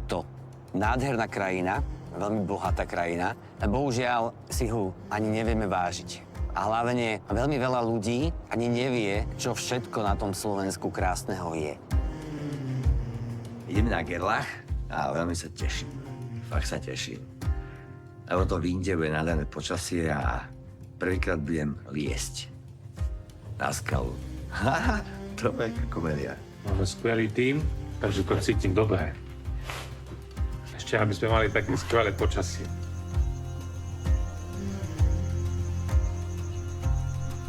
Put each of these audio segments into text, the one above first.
to nádherná krajina, veľmi bohatá krajina, a bohužiaľ si ho ani nevieme vážiť. A hlavne veľmi veľa ľudí ani nevie, čo všetko na tom Slovensku krásneho je. Ideme na Gerlach a veľmi sa teším. Fakt sa teším. Lebo to vyjde, bude nádherné počasie a prvýkrát budem liesť na skalu. Haha, to je komédia. Máme skvelý tím, takže to cítim dobre. Ešte, aby sme mali také skvelé počasie.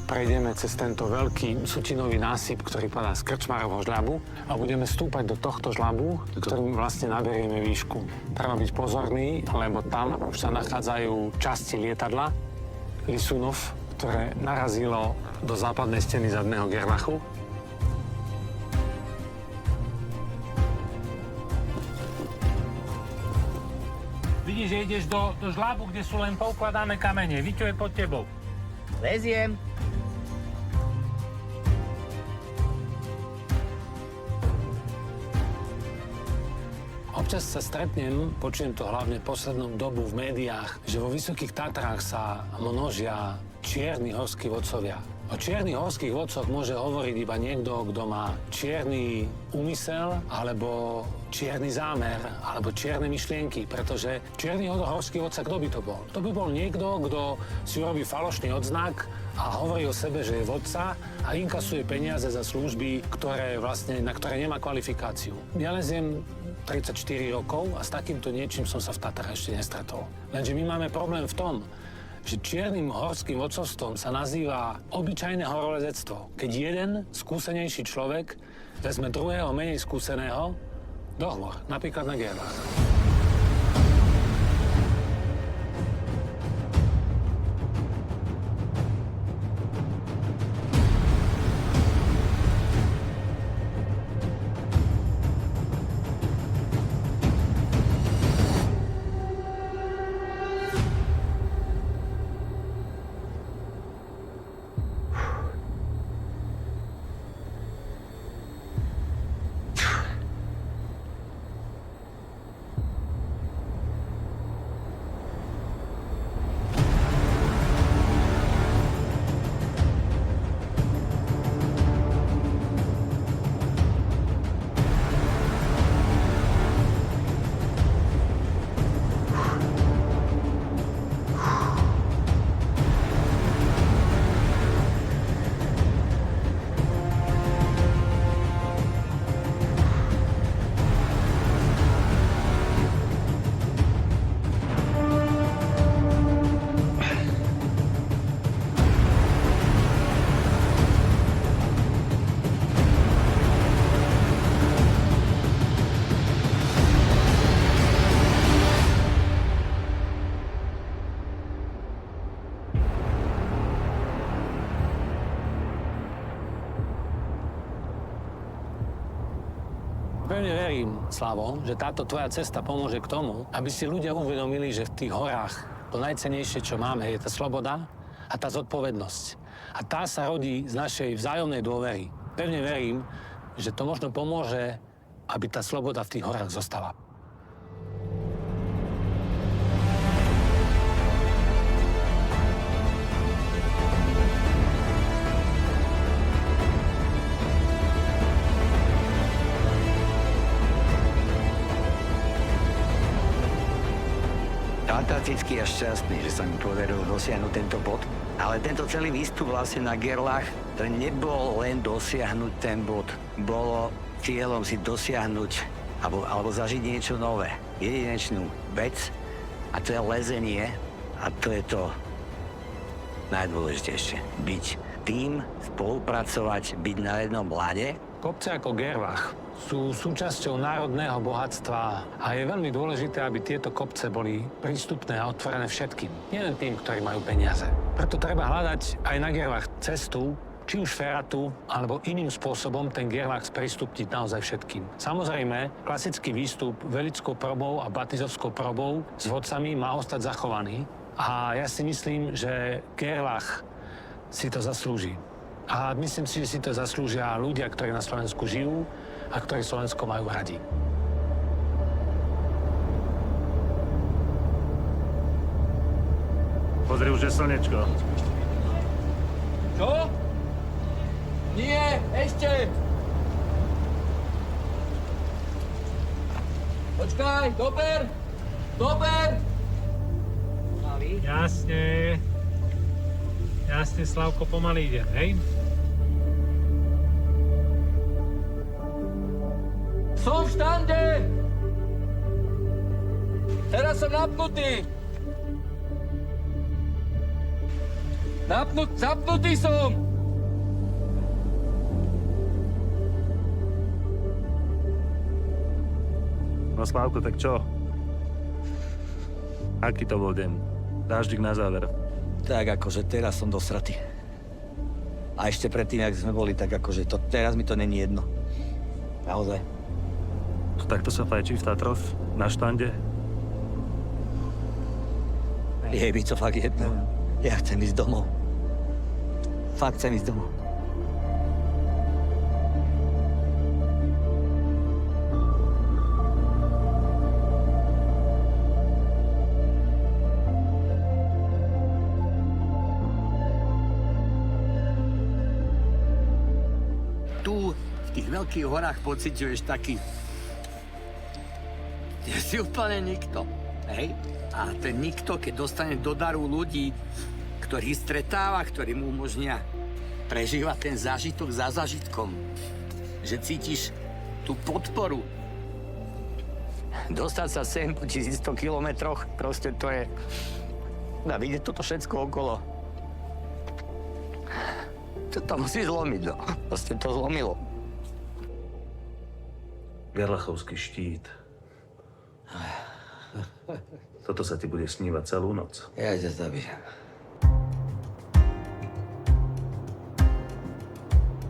Prejdeme cez tento veľký sutinový násyp, ktorý padá z Krčmárovho žľabu a budeme stúpať do tohto žľabu, ktorým vlastne naberieme výšku. Treba byť pozorný, lebo tam už sa nachádzajú časti lietadla Lisunov, ktoré narazilo do západnej steny zadného Gerlachu. Vidíš, že ideš do žľabu, kde sú len poukladané kamene. Viťo je pod tebou. Leziem. Občas sa stretnem, počujem to hlavne poslednú dobu v médiách, že vo Vysokých Tatrách sa množia čierni horskí vodcovia. O čiernych horských vodcoch môže hovoriť iba niekto, kto má čierny úmysel, alebo čierny zámer, alebo čierne myšlienky, pretože čierny horský vodca, kto by to bol? To by bol niekto, kto si urobí falošný odznak a hovorí o sebe, že je vodca a inkasuje peniaze za služby, na ktoré nemá kvalifikáciu. Ja leziem 34 rokov a s takýmto niečím som sa v Tatrách ešte nestretol. Lenže my máme problém v tom, že čiernym horským vodcovstvom sa nazýva obyčajné horolezectvo. Keď jeden skúsenejší človek vezme druhého menej skúseného do hôr, napríklad na Gerlach. Pevne verím, Slavo, že táto tvoja cesta pomôže k tomu, aby si ľudia uvedomili, že v tých horách to najcennejšie, čo máme, je tá sloboda a tá zodpovednosť. A tá sa rodí z našej vzájomnej dôvery. Pevne verím, že to možno pomôže, aby tá sloboda v tých horách zostala. Fantastický a šťastný, že sa mi podarilo dosiahnuť tento bod. Ale tento celý výstup vlastne na Gerlach, to nebol len dosiahnuť ten bod. Bolo cieľom si dosiahnuť alebo zažiť niečo nové. Jedinečnú vec a to je lezenie a to je to najdôležitejšie. Byť tým, spolupracovať, byť na jednom lade. Kopce ako Gerlach sú súčasťou národného bohatstva a je veľmi dôležité, aby tieto kopce boli prístupné a otvorené všetkým. Nielen tým, ktorí majú peniaze. Preto treba hľadať aj na Gerlach cestu, či už feratu, alebo iným spôsobom ten Gerlach sprístupniť naozaj všetkým. Samozrejme, klasický výstup velickou probou a batizovskou probou s vodcami má ostať zachovaný. A ja si myslím, že Gerlach si to zaslúži. A myslím si, že si to zaslúžia ľudia, ktorí na Slovensku žijú a ktorí Slovensko majú radi. Pozri, už je slnečko. Čo? Nie, ešte! Počkaj, dober! Dober! Jasne. Jasne, Slavko, pomaly ide, hej? Som v štande! Teraz som napnutý! Zapnutý som! No Slavko, tak čo? Aký to bol deň? Dáždik na záver. Tak akože teraz som dosratý. A ešte predtým, jak sme boli, tak akože to, teraz mi to není jedno. Naozaj. To takto sa fajčí v Tatroch? Na štande? Je mi to fakt jedno. Ja chcem ísť domov. Fakt chcem ísť domov. Tu, v tých veľkých horách pociťuješ taký... Ty si úplne nikto, hej? A ten nikto, keď dostane do daru ľudí, ktorých stretáva, ktorí mu umožnia prežívať ten zážitok za zážitkom, že cítiš tú podporu. Dostať sa sem po 1100 kilometroch, proste to je... A vidieť toto všetko okolo. To musí zlomiť, no. Proste to zlomilo. Gerlachovský štít. Toto sa ti bude snívať celú noc. Ja ťa zabijem.